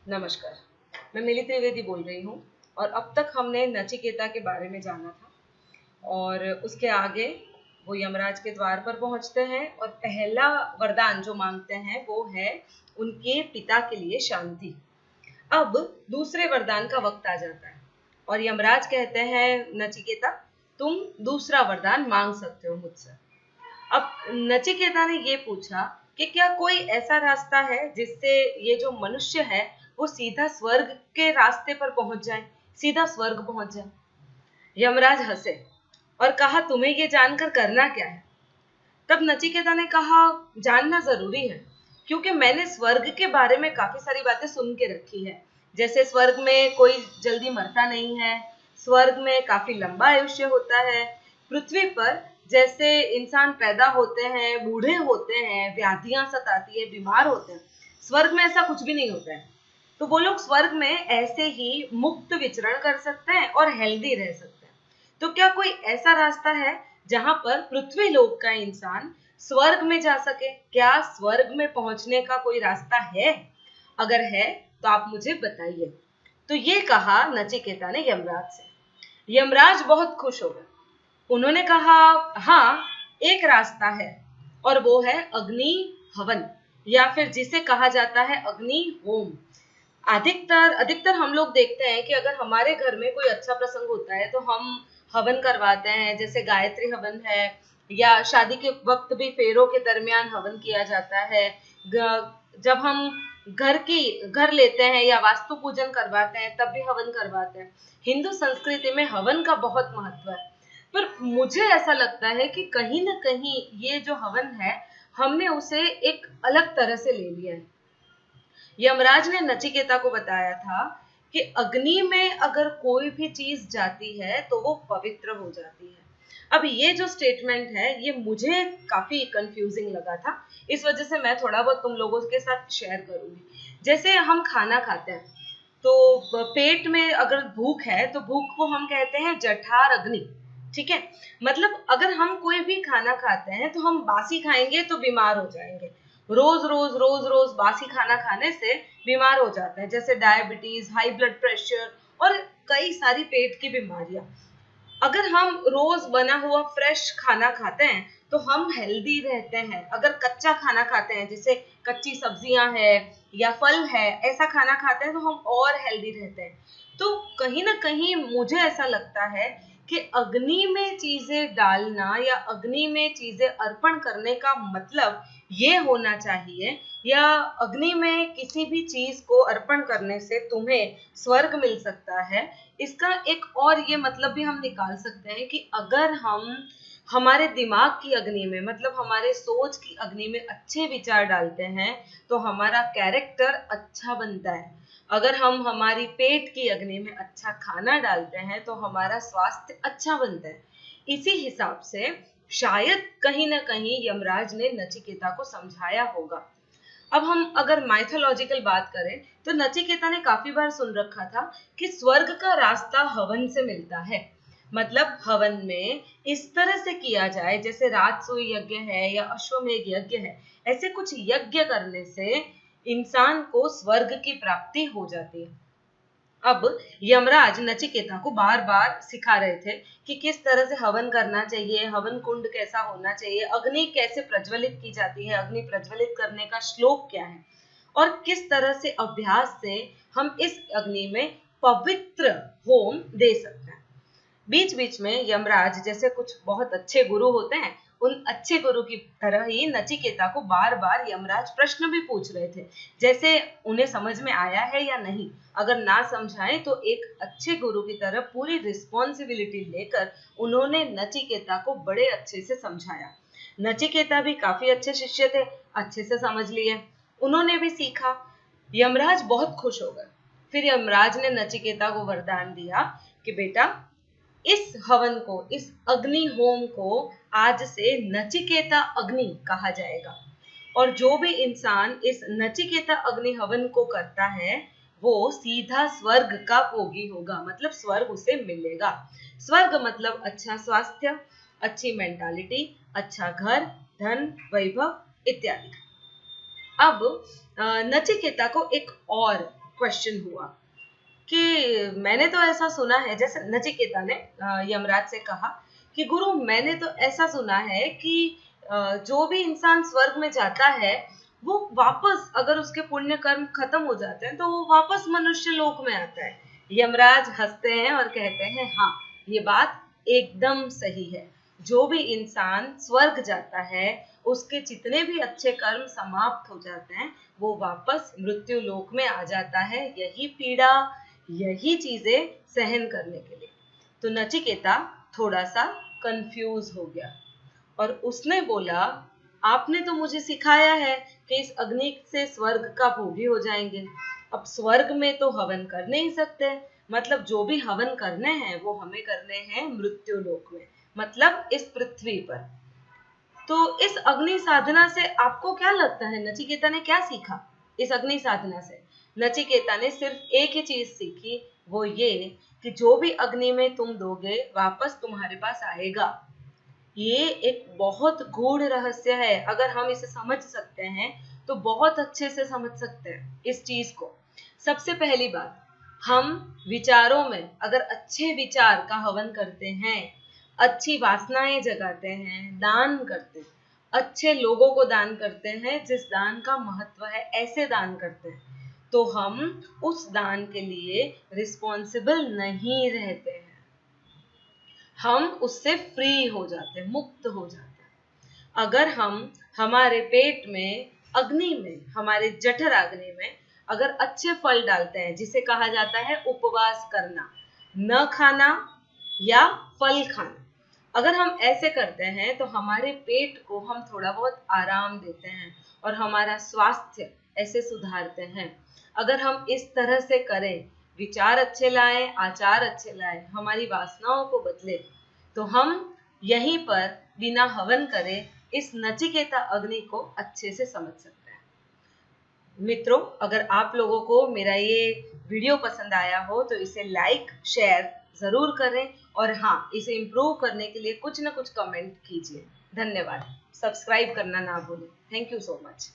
नमस्कार, मैं मिली त्रिवेदी बोल रही हूँ और अब तक हमने नचिकेता के बारे में जाना था और उसके आगे वो यमराज के द्वार पर पहुंचते हैं और पहला वरदान जो मांगते हैं वो है उनके पिता के लिए शांति। अब दूसरे वरदान का वक्त आ जाता है और यमराज कहते हैं नचिकेता तुम दूसरा वरदान मांग सकते हो मुझसे। अब नचिकेता ने ये पूछा कि क्या कोई ऐसा रास्ता है जिससे ये जो मनुष्य है वो सीधा स्वर्ग के रास्ते पर पहुंच जाए, सीधा स्वर्ग पहुंच जाए। यमराज हंसे और कहा तुम्हें ये जानकर करना क्या है। तब नचिकेता ने कहा जानना जरूरी है क्योंकि मैंने स्वर्ग के बारे में काफी सारी बातें सुन के रखी है, जैसे स्वर्ग में कोई जल्दी मरता नहीं है, स्वर्ग में काफी लंबा आयुष्य होता है, पृथ्वी पर जैसे इंसान पैदा होते हैं, बूढ़े होते हैं, व्याधियां सताती है, बीमार होते हैं, स्वर्ग में ऐसा कुछ भी नहीं होता है। तो वो लोग स्वर्ग में ऐसे ही मुक्त विचरण कर सकते हैं और हेल्दी रह सकते हैं। तो क्या कोई ऐसा रास्ता है जहां पर पृथ्वी लोक का इंसान स्वर्ग में जा सके? क्या स्वर्ग में पहुंचने का कोई रास्ता है? अगर है तो आप मुझे बताइए। तो ये कहा नचिकेता ने यमराज से। यमराज बहुत खुश हो गए। उन्होंने कहा हाँ, एक रास्ता है और वो है अग्नि हवन, या फिर जिसे कहा जाता है अग्नि होम। अधिकतर अधिकतर हम लोग देखते हैं कि अगर हमारे घर में कोई अच्छा प्रसंग होता है तो हम हवन करवाते हैं, जैसे गायत्री हवन है, या शादी के वक्त भी फेरों के दरमियान हवन किया जाता है। जब हम घर लेते हैं या वास्तु पूजन करवाते हैं तब भी हवन करवाते हैं। हिंदू संस्कृति में हवन का बहुत महत्व है। पर मुझे ऐसा लगता है कि कहीं ना कहीं ये जो हवन है हमने उसे एक अलग तरह से ले लिया है। यमराज ने नचिकेता को बताया था कि अग्नि में अगर कोई भी चीज जाती है तो वो पवित्र हो जाती है। अब ये जो स्टेटमेंट है ये मुझे काफी कंफ्यूजिंग लगा था, इस वजह से मैं थोड़ा बहुत तुम लोगों के साथ शेयर करूंगी। जैसे हम खाना खाते हैं तो पेट में अगर भूख है तो भूख को हम कहते हैं जठर अग्नि, ठीक है। मतलब अगर हम कोई भी खाना खाते हैं तो हम बासी खाएंगे तो बीमार हो जाएंगे। रोज रोज बासी खाना खाने से बीमार हो जाते हैं, जैसे डायबिटीज, हाई ब्लड प्रेशर और कई सारी पेट की बीमारियां। अगर हम रोज बना हुआ फ्रेश खाना खाते हैं तो हम हेल्दी रहते हैं। अगर कच्चा खाना खाते हैं, जैसे कच्ची सब्जियां है या फल है, ऐसा खाना खाते हैं तो हम और हेल्दी रहते हैं। तो कहीं ना कहीं मुझे ऐसा लगता है कि अग्नि में चीजें डालना या अग्नि में चीजें अर्पण करने का मतलब ये होना चाहिए, या अग्नि में किसी भी चीज को अर्पण करने से तुम्हें स्वर्ग मिल सकता है। इसका एक और ये मतलब भी हम निकाल सकते हैं कि अगर हम हमारे दिमाग की अग्नि में, मतलब हमारे सोच की अग्नि में अच्छे विचार डालते हैं तो हमारा कैरेक्टर अच्छा बनता है। अगर हम हमारी पेट की अग्नि में अच्छा खाना डालते हैं तो हमारा स्वास्थ्य अच्छा बनता है। इसी हिसाब से शायद कहीं ना कहीं यमराज ने नचिकेता को समझाया होगा। अब हम अगर माइथोलॉजिकल बात करें तो नचिकेता ने काफी बार सुन रखा था कि स्वर्ग का रास्ता हवन से मिलता है। मतलब हवन में इस तरह से किया जाए, जैसे राजसूय यज्ञ है या अश्वमेध यज्ञ है, ऐसे कुछ यज्ञ करने से इंसान को स्वर्ग की प्राप्ति हो जाती है। अब यमराज नचिकेता को बार बार सिखा रहे थे कि किस तरह से हवन करना चाहिए, हवन कुंड कैसा होना चाहिए, अग्नि कैसे प्रज्वलित की जाती है, अग्नि प्रज्वलित करने का श्लोक क्या है और किस तरह से अभ्यास से हम इस अग्नि में पवित्र होम दे सकते हैं। बीच बीच में यमराज जैसे कुछ बहुत अच्छे गुरु होते हैं, उन अच्छे गुरु की तरह ही नचिकेता को बार बार यमराज प्रश्न भी पूछ रहे थे, जैसे उन्हें समझ में आया है या नहीं। अगर ना समझाए तो एक अच्छे गुरु की तरह पूरी रिस्पॉन्सिबिलिटी लेकर उन्होंने नचिकेता को बड़े अच्छे से समझाया। नचिकेता भी काफी अच्छे शिष्य थे, अच्छे से समझ लिए, उन्होंने भी सीखा। यमराज बहुत खुश हो गए। फिर यमराज ने नचिकेता को वरदान दिया कि बेटा, इस हवन को, इस अग्नि होम को आज से नचिकेता अग्नि कहा जाएगा और जो भी इंसान इस नचिकेता अग्नि हवन को करता है वो सीधा स्वर्ग का भोगी होगा, मतलब स्वर्ग उसे मिलेगा। स्वर्ग मतलब अच्छा स्वास्थ्य, अच्छी मेंटालिटी, अच्छा घर, धन, वैभव इत्यादि। अब नचिकेता को एक और क्वेश्चन हुआ कि मैंने तो ऐसा सुना है, जैसे नचिकेता ने यमराज से कहा कि गुरु मैंने तो ऐसा सुना है कि जो भी इंसान स्वर्ग में जाता है वो वापस, अगर उसके पुण्य कर्म खत्म हो जाते हैं तो वो वापस मनुष्य लोक में आता है। यमराज हंसते हैं और कहते हैं हाँ, ये बात एकदम सही है। जो भी इंसान स्वर्ग जाता है उसके जितने भी अच्छे कर्म समाप्त हो जाते हैं, वो वापस मृत्यु लोक में आ जाता है, यही पीड़ा, यही चीजें सहन करने के लिए। तो नचिकेता थोड़ा सा कंफ्यूज हो गया और उसने बोला, आपने तो मुझे सिखाया है कि इस अग्नि से स्वर्ग का भोगी हो जाएंगे। अब स्वर्ग में तो हवन कर नहीं सकते, मतलब जो भी हवन करने हैं वो हमें करने हैं मृत्यु लोक में, मतलब इस पृथ्वी पर। तो इस अग्नि साधना से आपको क्या लगता है, नचिकेता ने क्या सीखा इस अग्नि साधना से? नचिकेता ने सिर्फ एक ही चीज सीखी, वो ये कि जो भी अग्नि में तुम दोगे वापस तुम्हारे पास आएगा। ये एक बहुत गूढ़ रहस्य है, अगर हम इसे समझ सकते हैं तो बहुत अच्छे से समझ सकते हैं इस चीज को। सबसे पहली बात, हम विचारों में अगर अच्छे विचार का हवन करते हैं, अच्छी वासनाएं जगाते हैं, दान करते हैं, अच्छे लोगों को दान करते हैं, जिस दान का महत्व है ऐसे दान करते हैं, तो हम उस दान के लिए रिस्पॉन्सिबल नहीं रहते हैं, हम उससे फ्री हो जाते हैं, मुक्त हो जाते हैं। अगर हम हमारे पेट में अग्नि में, हमारे जठर अग्नि में अगर अच्छे फल डालते हैं, जिसे कहा जाता है उपवास करना, न खाना या फल खाना, अगर हम ऐसे करते हैं तो हमारे पेट को हम थोड़ा बहुत आराम देते हैं और हमारा स्वास्थ्य ऐसे सुधारते हैं। अगर हम इस तरह से करें, विचार अच्छे लाएं, आचार अच्छे लाएं, हमारी वासनाओं को बदले, तो हम यहीं पर बिना हवन करे इस नचिकेता अग्नि को अच्छे से समझ सकते हैं। मित्रों, अगर आप लोगों को मेरा ये वीडियो पसंद आया हो तो इसे लाइक शेयर जरूर करें और हाँ, इसे इम्प्रूव करने के लिए कुछ ना कुछ कमेंट कीजिए। धन्यवाद। सब्सक्राइब करना ना भूलें। Thank you so much.